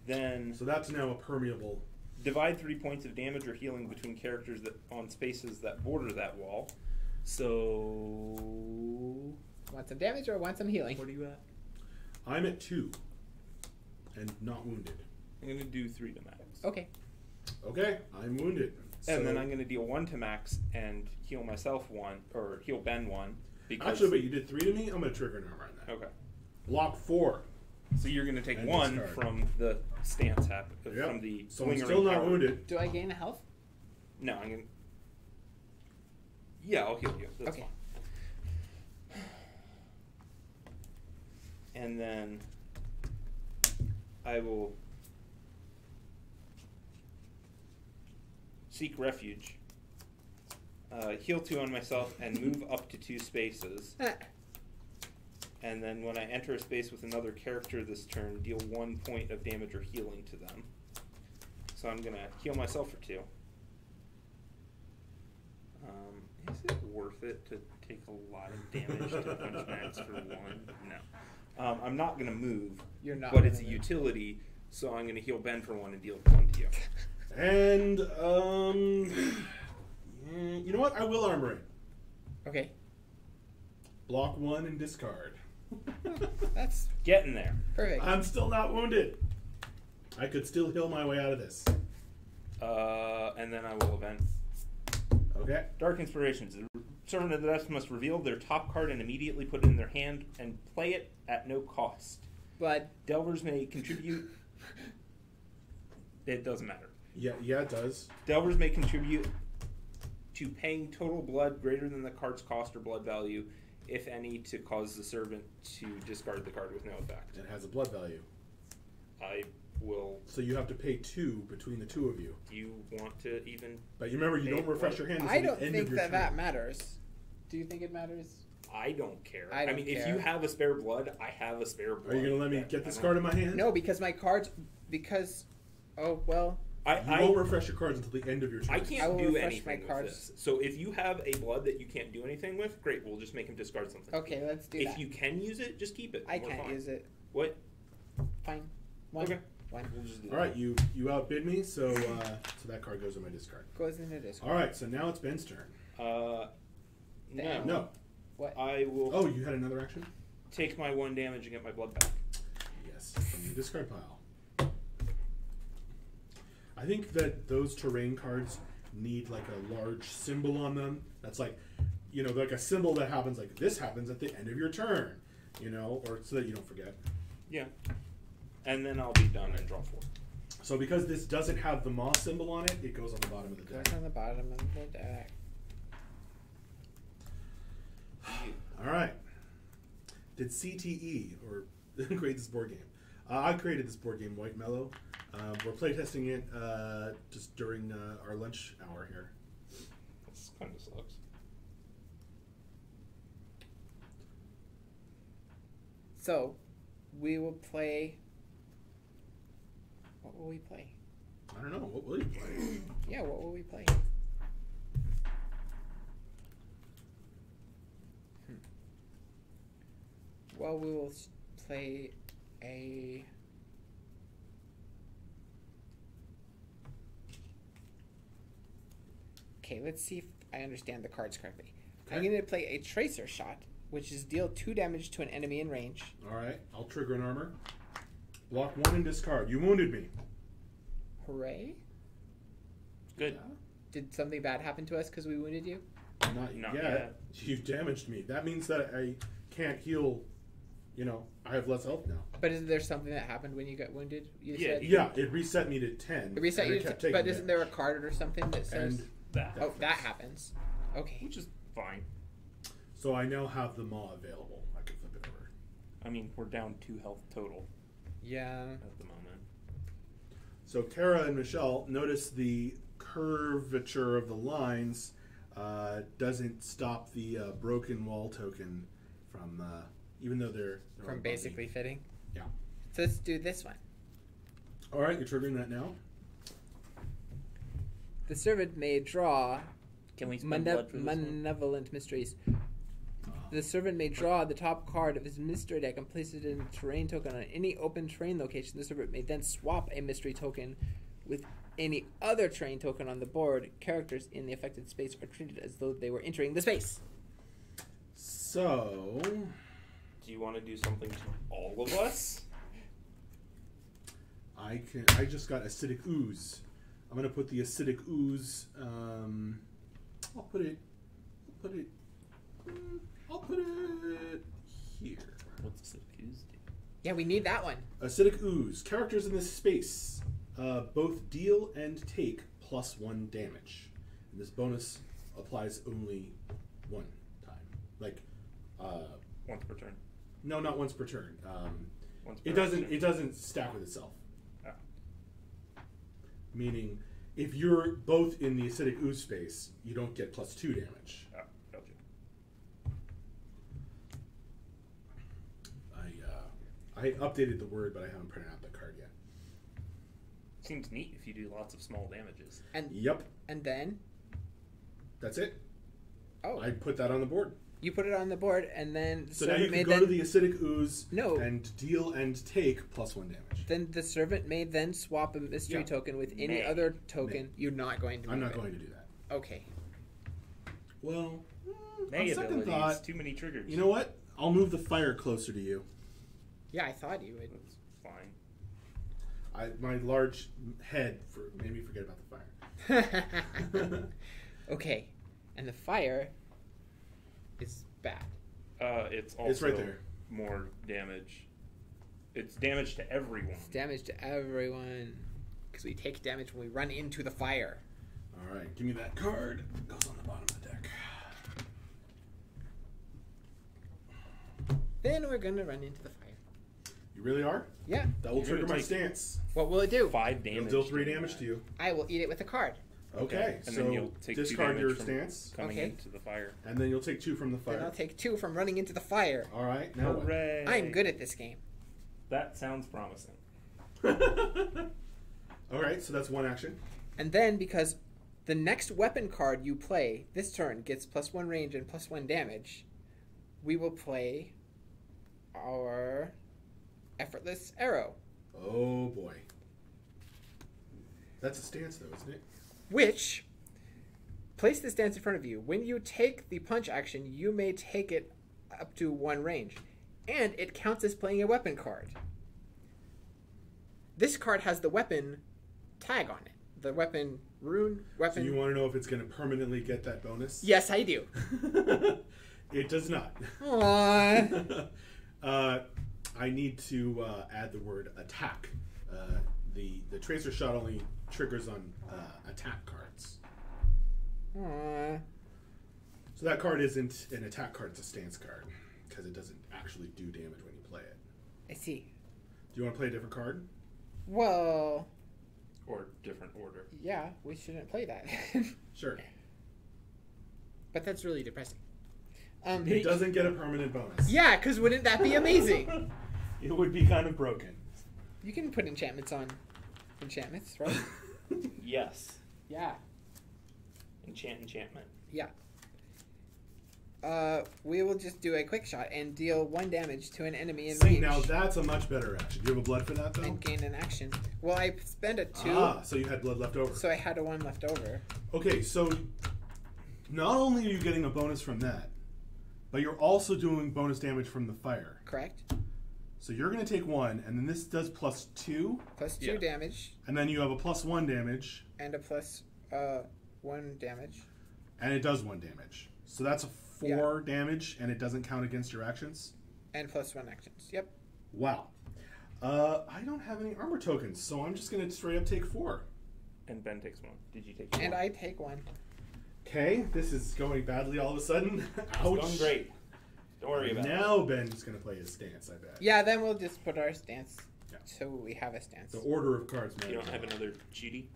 Then So that's now a permeable. divide 3 points of damage or healing between characters that on spaces that border that wall. So Want some damage or want some healing? what are you at? I'm at 2 and not wounded. I'm gonna do 3 to max. Okay. Okay, I'm wounded. And So- then I'm gonna deal 1 to max and heal myself 1 or heal Ben 1. Because Actually, but you did 3 to me. I'm gonna trigger an armor on that. okay. Block 4. So you're gonna take And 1 discard. from the stance Yep. from the So I'm lingering still not power. wounded. Do I gain a health? No, I'm gonna. Yeah, I'll heal you. That's Okay. fine. And then I will seek refuge, heal 2 on myself, and move up to 2 spaces. And then when I enter a space with another character this turn, deal 1 point of damage or healing to them. So I'm gonna heal myself for 2. Is it worth it to take a lot of damage to punch Max for 1? No. I'm not gonna move. You're not But it's a gonna move. utility, so I'm gonna heal Ben for 1 and deal 1 to you. And you know what? I will armor it. Okay. Block 1 and discard. That's Getting there. perfect. I'm still not wounded. I could still heal my way out of this. And then I will event. Okay. Dark Inspirations. The Servant of the Depths must reveal their top card and immediately put it in their hand and play it at no cost. Blood. Delvers may contribute. It doesn't matter. Yeah, it does. Delvers may contribute to paying total blood greater than the card's cost or blood value, if any, to cause the servant to discard the card with no effect. It has a blood value. I will. So you have to pay 2 between the 2 of you. Do you want to even? But you remember, you don't refresh your hand until I the don't end think of your that turn. that matters. Do you think it matters? I don't care. I don't mean, care. if you have a spare blood, I have a spare blood. Are you gonna let me get this card in my hand? No, because my cards. Oh well. You won't refresh your cards until the end of your turn. I I can't will do refresh anything my with cards. this. So if you have a blood that you can't do anything with, great. We'll just make him discard something. Okay, let's do If that. you can use it, just keep it. I We're can't fine. use it. What? Fine. One. Okay. One. We'll just do All right, you outbid me, so that card goes in my discard. Goes into this. All right, so now it's Ben's turn. No. No. What? I will Oh, you had another action? take my 1 damage and get my blood back. Yes, from the discard pile. I think that those terrain cards need like a large symbol on them. That's like, like a symbol that happens like this happens at the end of your turn, or so that you don't forget. Yeah. And then I'll be done and draw 4. So because this doesn't have the moss symbol on it, it goes on the bottom of the Goes deck. on the bottom of the deck. All right. Did CTE or create this board game? I created this board game, White Mellow. We're playtesting it just during our lunch hour here. This kind of sucks. So, we will play. What will we play? I don't know. What will you play? Yeah, what will we play? Well, we will play a. Okay, let's see if I understand the cards correctly. I'm Okay. going to play a Tracer Shot, which is deal 2 damage to an enemy in range. All right. I'll trigger an armor. Block 1 and discard. You wounded me. Hooray! Good. Did something bad happen to us because we wounded you? Not Not yet. yet. You damaged me. That means that I can't heal. I have less health now. But isn't there something that happened when you got wounded? You Yeah, said? Yeah, it reset me to 10. It reset and you I kept to, taking but isn't there a damage. card or something that says... And That. Oh, that happens. Okay. Which is fine. so I now have the maw available. I can flip it over. I mean, we're down 2 health total Yeah. at the moment. So Kara and Michelle, notice the curvature of the lines doesn't stop the broken wall token from, even though they're all From bumpy. basically fitting. Yeah. So let's do this one. All right, you're triggering that now. The servant may draw Can we spend blood for this one? Malevolent Mysteries. The servant may draw the top card of his mystery deck and place it in a terrain token on any open terrain location. The servant may then swap a mystery token with any other terrain token on the board. Characters in the affected space are treated as though they were entering the space. So Do you want to do something to all of us? I just got acidic ooze. I'm gonna put the acidic ooze. I'll put it here. What's the Tuesday? Yeah, we need that one. Acidic ooze. Characters in this space both deal and take +1 damage. And this bonus applies only one time. Like, Once per turn. no, not once per turn. Once per It doesn't. action. It doesn't stack with itself. Oh. Meaning, if you're both in the acidic ooze space, you don't get +2 damage. Oh, gotcha. I updated the word, but I haven't printed out the card yet. Seems neat if you do lots of small damages. And Yep, and then that's it. oh, I put that on the board. you put it on the board, and then the So now you servant can may go then to the acidic ooze No. and deal and take +1 damage. then the servant may then swap a mystery Yeah. token with any May. other token. You're not going to. I'm move not it. going to do that. Okay. Well, May on second abilities. thought, Too many triggers. you know what? I'll move the fire closer to you. Yeah, I thought you would. That's fine. My large head made me forget about the fire. Okay, and the fire is bad. It's also It's right there. more damage. It's damage to everyone. It's damage to everyone because we take damage when we run into the fire. All right, give me that card. It goes on the bottom of the deck. Then we're gonna run into the fire. You really are? Yeah. That will You're trigger gonna my take stance. What will it do? 5 It'll damage. deal 3 doing damage that. to you. I will eat it with a card. Okay, And so then you'll take 2 discard damage your from stance, coming Okay. into the fire. and then you'll take 2 from the Then I'll fire. take 2 from running into the fire. All right, now what? Hooray! I'm good at this game. That sounds promising. All right, so that's 1 action. And then, because the next weapon card you play this turn gets +1 range and +1 damage, we will play our Effortless Arrow, Oh boy, that's a stance though, isn't it? which, place the stance in front of you. When you take the punch action, you may take it up to 1 range, and it counts as playing a weapon card. This card has the weapon tag on it. The weapon rune, So weapon... you want to know if it's going to permanently get that bonus? Yes, I do. It does not. Aww. I need to add the word attack. The tracer shot only triggers on attack cards. Aww. So that card isn't an attack card, it's a stance card. Because it doesn't actually do damage when you play it. I see. Do you want to play a different card? Well, Or different order. yeah, we shouldn't play that. Sure. But that's really depressing. It doesn't get a permanent bonus. Yeah, because wouldn't that be amazing? It would be kind of broken. You can put enchantments on enchantments, right? Yes. Yeah. Enchantment. Yeah. We will just do a quick shot and deal 1 damage to an enemy in See, range. now that's a much better action. Do you have a blood for that, though? And gain an action. Well, I spent a 2, So you had blood left over. so I had a 1 left over. Okay, so not only are you getting a bonus from that, but you're also doing bonus damage from the fire. Correct? So you're going to take 1, and then this does +2, Plus 2 Yeah. damage and then you have a +1 damage, and a plus 1 damage. and it does 1 damage. So that's a 4 damage, and it doesn't count against your actions. And plus 1 actions. Yep. Wow. I don't have any armor tokens, so I'm just going to straight up take 4. And Ben takes 1. Did you take 1? And I take 1. Okay, this is going badly all of a sudden. Ouch. It's going great. Don't worry about it. Now Ben's going to play his stance, I bet. Yeah, then we'll just put our stance. Yeah. So we have a stance. The order of cards matters. You don't have another Judy?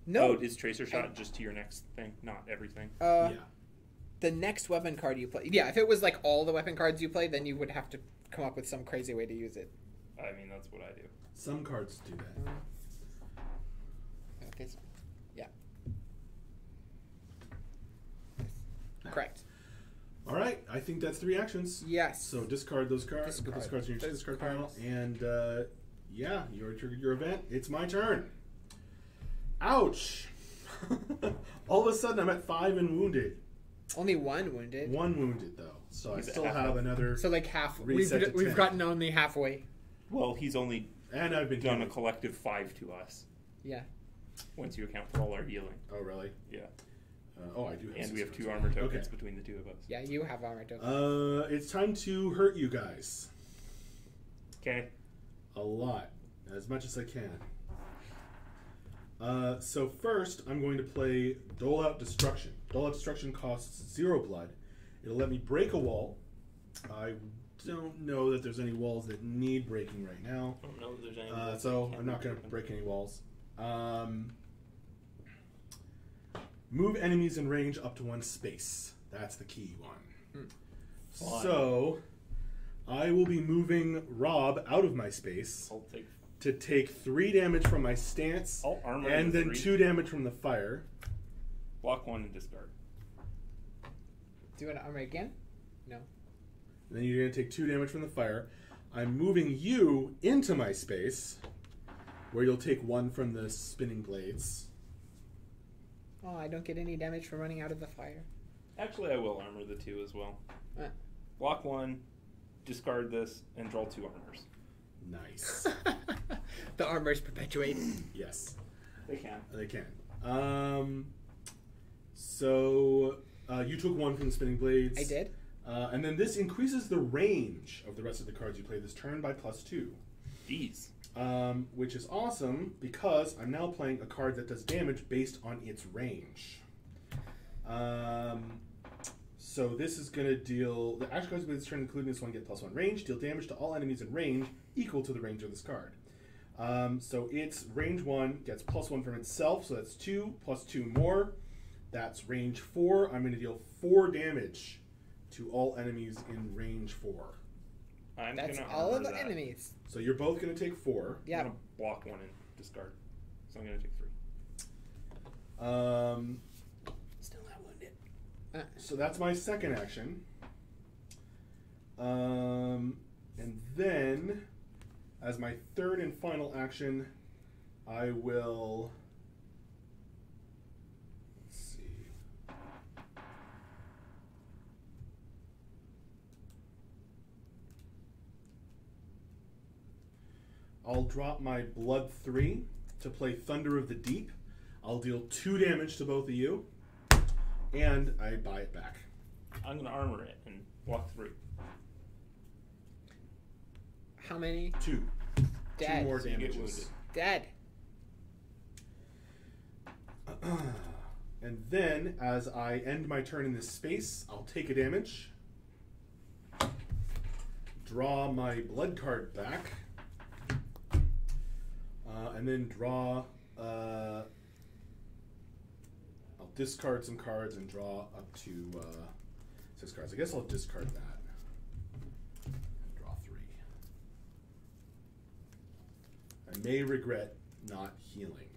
No. Oh, is Tracer Shot just to your next thing? Not everything? Yeah. The next weapon card you play. Yeah, if it was like all the weapon cards you play, then you would have to come up with some crazy way to use it. I mean, that's what I do. Some cards do that. This one. Yeah. Correct. All right, I think that's 3 actions. Yes. So discard those cards. Put those cards in your Those discard cards. pile, and yeah, you triggered your event. It's my turn. Ouch! All of a sudden, I'm at 5 and wounded. Only 1 wounded. 1 wounded though, so I He's at still half have health. another. So like half. Reset to We've 10. gotten only halfway. Well, he's only And I've been done a healing. collective 5 to us. Yeah. Once you account for all our healing. Oh really? Yeah. Oh, I do. Have And 6 we have cards. 2 armor tokens Okay. between the 2 of us. Yeah, you have armor tokens. It's time to hurt you guys. Okay. A lot, as much as I can. So first, I'm going to play Dole Out Destruction. Dole Out Destruction costs 0 blood. It'll let me break a wall. I don't know that there's any walls that need breaking right now. I don't know if there's any. So I'm not going to break any walls. Move enemies in range up to 1 space. That's the key one. Fine. So I will be moving Rob out of my space I'll take. to take 3 damage from my stance, I'll armor and the then 3. 2 damage from the fire. Block 1 and discard. Do you want to armor again? No. And then you're going to take 2 damage from the fire. I'm moving you into my space, where you'll take 1 from the spinning blades. Oh, I don't get any damage from running out of the fire. Actually, I will armor the 2 as well. Uh. Block 1, discard this, and draw 2 armors. Nice. The armors perpetuate. Yes, They can. they can. So you took 1 from the spinning blades. I did. And then this increases the range of the rest of the cards you play this turn by +2. These. Which is awesome because I'm now playing a card that does damage based on its range. So this is going to deal... The action cards with this turn, including this one, get +1 range. Deal damage to all enemies in range equal to the range of this card. So its range 1 gets +1 from itself, so that's 2 plus 2 more. That's range 4. I'm going to deal 4 damage to all enemies in range 4. That's all of the enemies. So you're both going to take 4. Yeah. I'm going to block 1 and discard. So I'm going to take 3. Still not wounded. So that's my second action. And then, as my third and final action, I will... Let's see. I'll drop my Blood 3 to play Thunder of the Deep. I'll deal 2 damage to both of you, and I buy it back. I'm going to armor it and block 3. How many? 2. Dead. 2 more So you get damages. Dead. And then, as I end my turn in this space, I'll take a damage. Draw my blood card back. And then draw... I'll discard some cards and draw up to 6 cards. I guess I'll discard that. Draw 3. I may regret not healing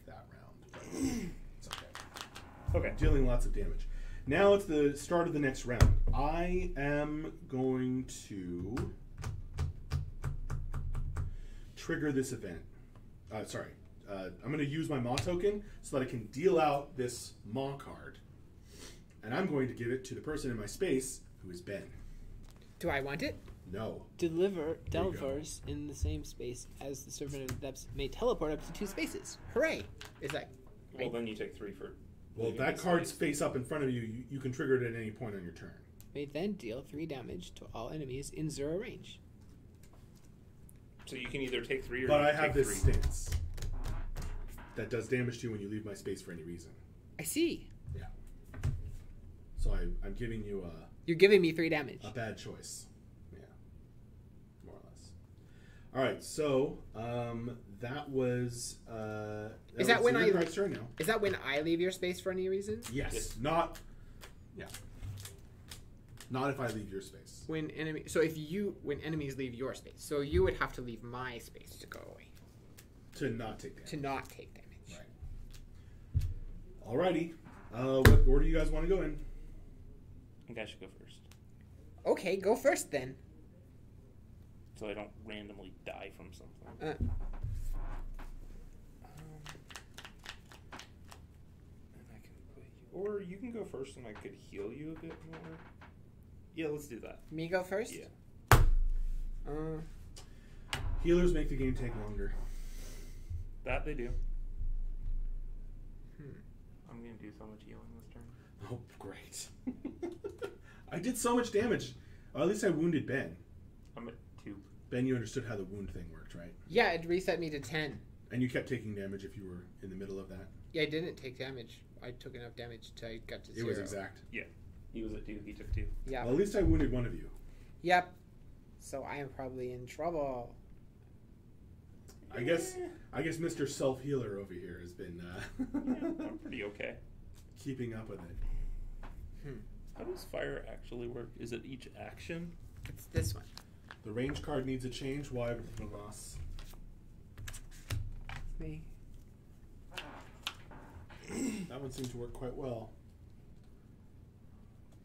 that round, but it's okay. Okay. Dealing lots of damage. Now it's the start of the next round. I am going to trigger this event. I'm going to use my Maw token so that I can deal out this Maw card. And I'm going to give it to the person in my space, who is Ben. Do I want it? No. Deliver There you Delvers in the same space as the Servant of the Depths may Teleport up to 2 spaces. Hooray! Is that Well, then you take 3 for... Well, leaving that the card's space. face up in front of you. You can trigger it at any point on your turn. may then deal 3 damage to all enemies in 0 range. So you can either take 3 or But you I can have take this 3. stance that does damage to you when you leave my space for any reason. I see. Yeah. So I'm giving you You're giving me 3 damage. a bad choice. Yeah. More or less. All right. So that was. Is that when your guys' turn now? Is that when I leave your space for any reason? Yes. Yes. Not. Yeah. Not if I leave your space. When enemies leave your space, so you would have to leave my space to go away. To not take damage. To not take damage. Right. Alrighty. What order do you guys want to go in? I think I should go first. Okay, go first then. So I don't randomly die from something. Uh, And I can put you... Or you can go first and I could heal you a bit more. Yeah, let's do that. me go first? Yeah. Healers make the game take longer. That they do. Hmm. I'm going to do so much healing this turn. Oh, great. I did so much damage. Or at least I wounded Ben. I'm at 2. Ben, you understood how the wound thing worked, right? Yeah, it reset me to 10. And you kept taking damage if you were in the middle of that. Yeah, I didn't take damage. I took enough damage till I got to 0. It was exact. Yeah. He was at 2. He took 2. Yeah. Well, at least I wounded one of you. Yep. So I am probably in trouble. I guess Mr. Self-Healer over here has been Yeah, I'm pretty okay. keeping up with it. How does fire actually work? Is it each action? It's this one. The range card needs a change. Why, boss? Me. That one seemed to work quite well.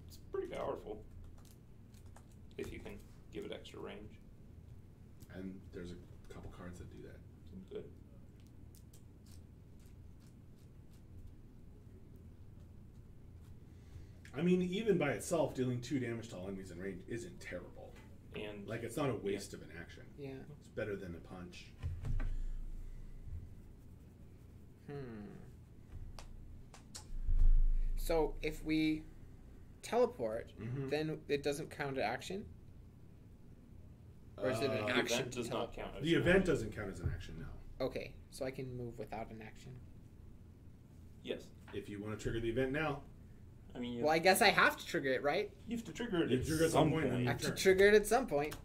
It's pretty powerful. If you can give it extra range. And there's a couple cards that do that. Seems good. I mean, even by itself, dealing 2 damage to all enemies in range isn't terrible. And Like, it's not a waste of an action. Yeah. It's better than a punch. So if we teleport, Mhm. then it doesn't count as action? Or is it an The the action event to does not teleport? count as The an event action. doesn't count as an action, no. Okay, so I can move without an action. Yes. If you want to trigger the event now, I mean, Well, I guess I have to trigger it, right? you have to trigger it You at trigger it at some some point point. on I have to Sure. trigger it at some point.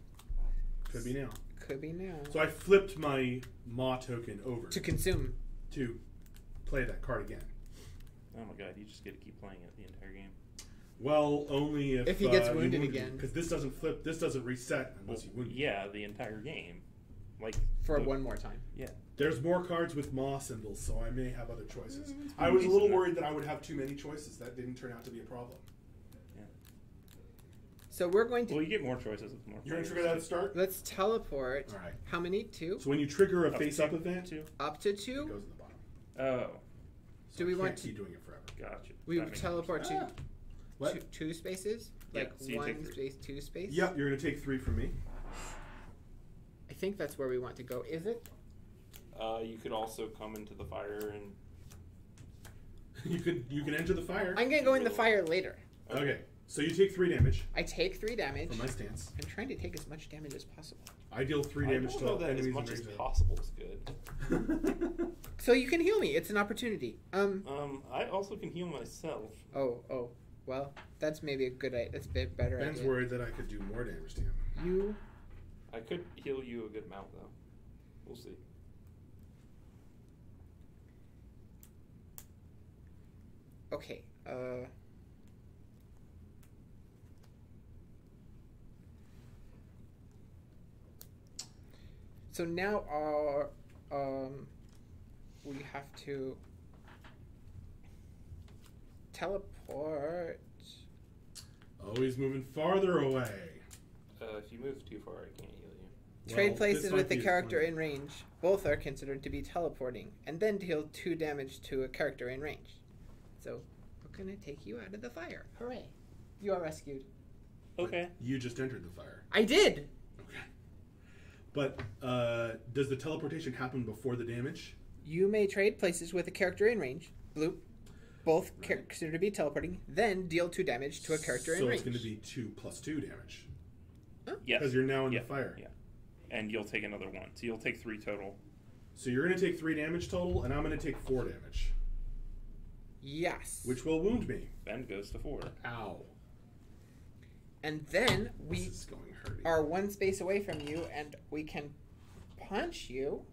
could be now. Could be now. So I flipped my Maw token over To consume. to play that card again. Oh my god, you just get to keep playing it the entire game. Well, only if he gets you wounded wound again. Because this doesn't flip. This doesn't reset unless you wound. Yeah, the entire game. Like For the- one more time. Yeah. There's more cards with Maw symbols, so I may have other choices. It's I was a little decent. worried that I would have too many choices. That didn't turn out to be a problem. So we're going to... Well, you get more choices with more. You're going to players. trigger that at start? Let's teleport. All right. How many? 2? So when you trigger a Up face-up to event, two. Up to it 2? goes at the bottom. Oh, So Do we I want can't to- keep doing it forever. gotcha. We That makes teleport sense. to What? two spaces? Yeah, Like so you take 1 3. space, 2 space? Yep, you're going to take 3 from me. I think that's where we want to go. Is it? You could also come into the fire and. You can enter the fire. I'm going to go in the fire later. Okay, so you take 3 damage I take 3 damage. from my stance. I'm trying to take as much damage as possible. I deal 3 I damage don't to know that enemies as much in as range. possible is good. So you can heal me. It's an opportunity. I also can heal myself. Oh. Well, that's maybe a good idea. That's a bit better Ben's idea. worried that I could do more damage to him. You... I could heal you a good amount though. We'll see. Okay, so now our, we have to teleport. Always moving farther away. If you move too far, I can't heal you. Trade Well, places this with might the be character fun. in range. Both are considered to be teleporting, and then deal 2 damage to a character in range. So, we're gonna take you out of the fire. Hooray. You are rescued. Okay. You just entered the fire. I did! Okay. But does the teleportation happen before the damage? You may trade places with a character in range. Bloop. Both Right. considered to be teleporting. Then deal 2 damage to a character in So range. it's going to be 2 plus 2 damage. Yes. Because you're now in Yeah, the fire. Yeah. And you'll take another 1, so you'll take 3 total. So you're going to take 3 damage total, and I'm going to take 4 damage. Yes. Which will wound me. Ben goes to 4. Ow. And then we This is going hurting. are 1 space away from you, and we can punch you,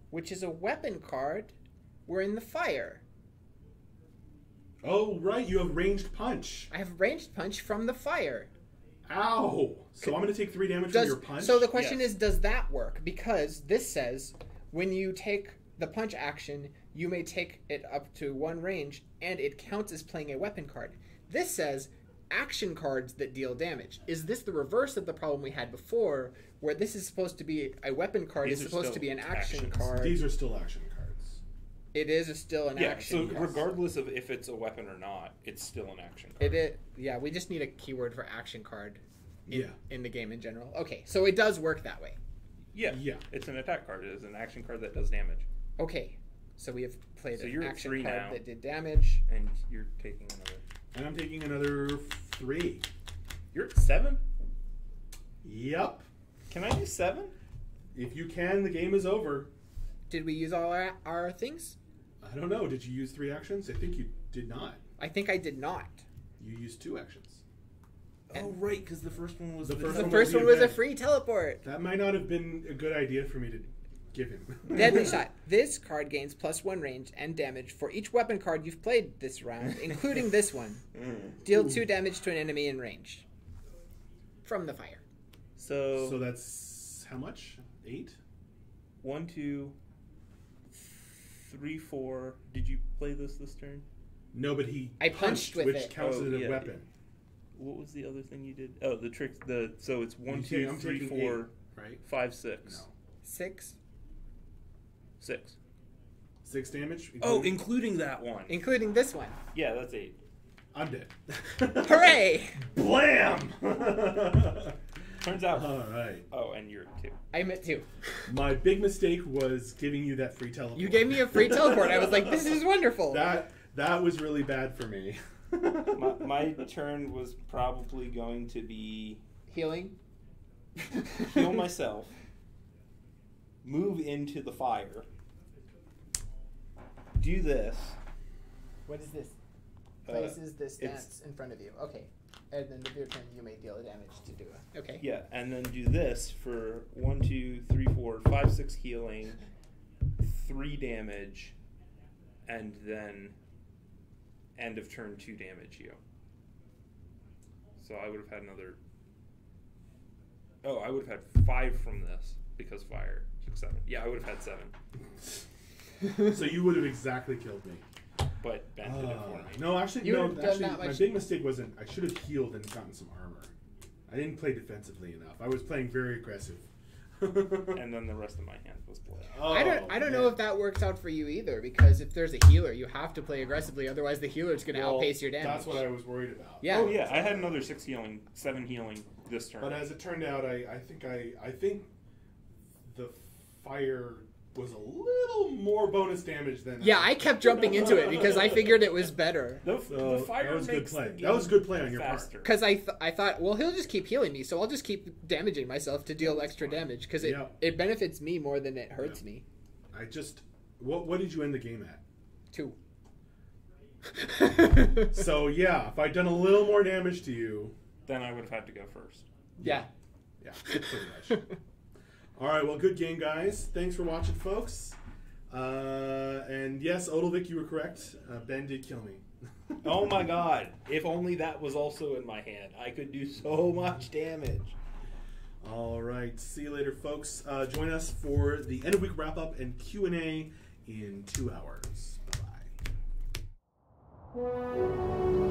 which is a weapon card. We're in the fire. Oh, right. You have ranged punch. I have ranged punch from the fire. Ow. So I'm going to take 3 damage from your punch? So the question Yes. is, does that work? Because this says when you take the punch action, you may take it up to 1 range, and it counts as playing a weapon card. This says action cards that deal damage. Is this the reverse of the problem we had before, where this is supposed to be a weapon card, These is are supposed still to be an action actions. card? These are still action cards. It is still an Yeah, action. so yes. regardless of if it's a weapon or not, it's still an action card. It is, yeah, we just need a keyword for action card Yeah. in the game in general. Okay, so it does work that way. Yeah. Yeah. It's an attack card. It is an action card that does damage. Okay, so we have played So an you're at action 3 card now. that did damage. And you're taking another. And I'm taking another 3. You're at 7? Yep. Can I do 7? If you can, the game is over. Did we use all our things? I don't know. Did you use 3 actions? I think you did not. I think I did not. You used 2 actions. Oh, right, because the first one was The first The one first was one the was a event. free teleport. That might not have been a good idea for me to give him. Deadly shot. This card gains +1 range and damage for each weapon card you've played this round, including this one. Deal 2 damage to an enemy in range. From the fire. So that's how much? 8? 1, 2, 3, 4. Did you play this turn? No, but he I punched with which it. counts Oh, as a yeah. weapon. What was the other thing you did? Oh, the trick. So it's 1, I'm 2, 3, taking 4, 8, right? 5, 6. No. 6. 6. 6 damage? Oh, including that one. Including this one. Yeah, that's 8. I'm dead. Hooray! Blam! Turns out. All right. Oh, and you're 2. I'm at 2. My big mistake was giving you that free teleport. You gave me a free teleport. I was like, this is wonderful. That was really bad for me. My turn was probably going to be Healing. heal myself, move into the fire, do this. What is this? Uh, Places this it's- stance in front of you. Okay. And then if your turn, you may deal damage to do it. Okay. Yeah, and then do this for 1, 2, 3, 4, 5, 6 healing, 3 damage, and then end of turn 2 damage you. So I would have had another. Oh, I would have had 5 from this because fire. 6, 7. Yeah, I would have had 7. So you would have exactly killed me. But Ben did it for me. No, actually, You no. would've done Actually, that my much- big mistake wasn't. I should have healed and gotten some armor. I didn't play defensively enough. I was playing very aggressive. And then the rest of my hand was blood. Oh, I don't know man. if that works out for you either, because if there's a healer, you have to play aggressively, otherwise the healer's going to Well, outpace your damage. That's what I was worried about. Yeah. Oh yeah, I had another 6 healing, 7 healing this turn. But as it turned out, I think the fire was a little more bonus damage than. Yeah, I kept jumping into it because I figured it was better. the So fire that was good makes play. the That was game good play on your part. faster. Because I thought, well, he'll just keep healing me, so I'll just keep damaging myself to deal extra damage, because Yeah. it benefits me more than it hurts me. I just. What did you end the game at? 2. So yeah, if I'd done a little more damage to you, Then I would have had to go first. Yeah. yeah, pretty much. All right, well, good game, guys. Thanks for watching, folks. And yes, Odilvik, you were correct. Ben did kill me. Oh my god, if only that was also in my hand. I could do so much damage. All right, see you later, folks. Join us for the end of week wrap up and Q&A in 2 hours. Bye-bye.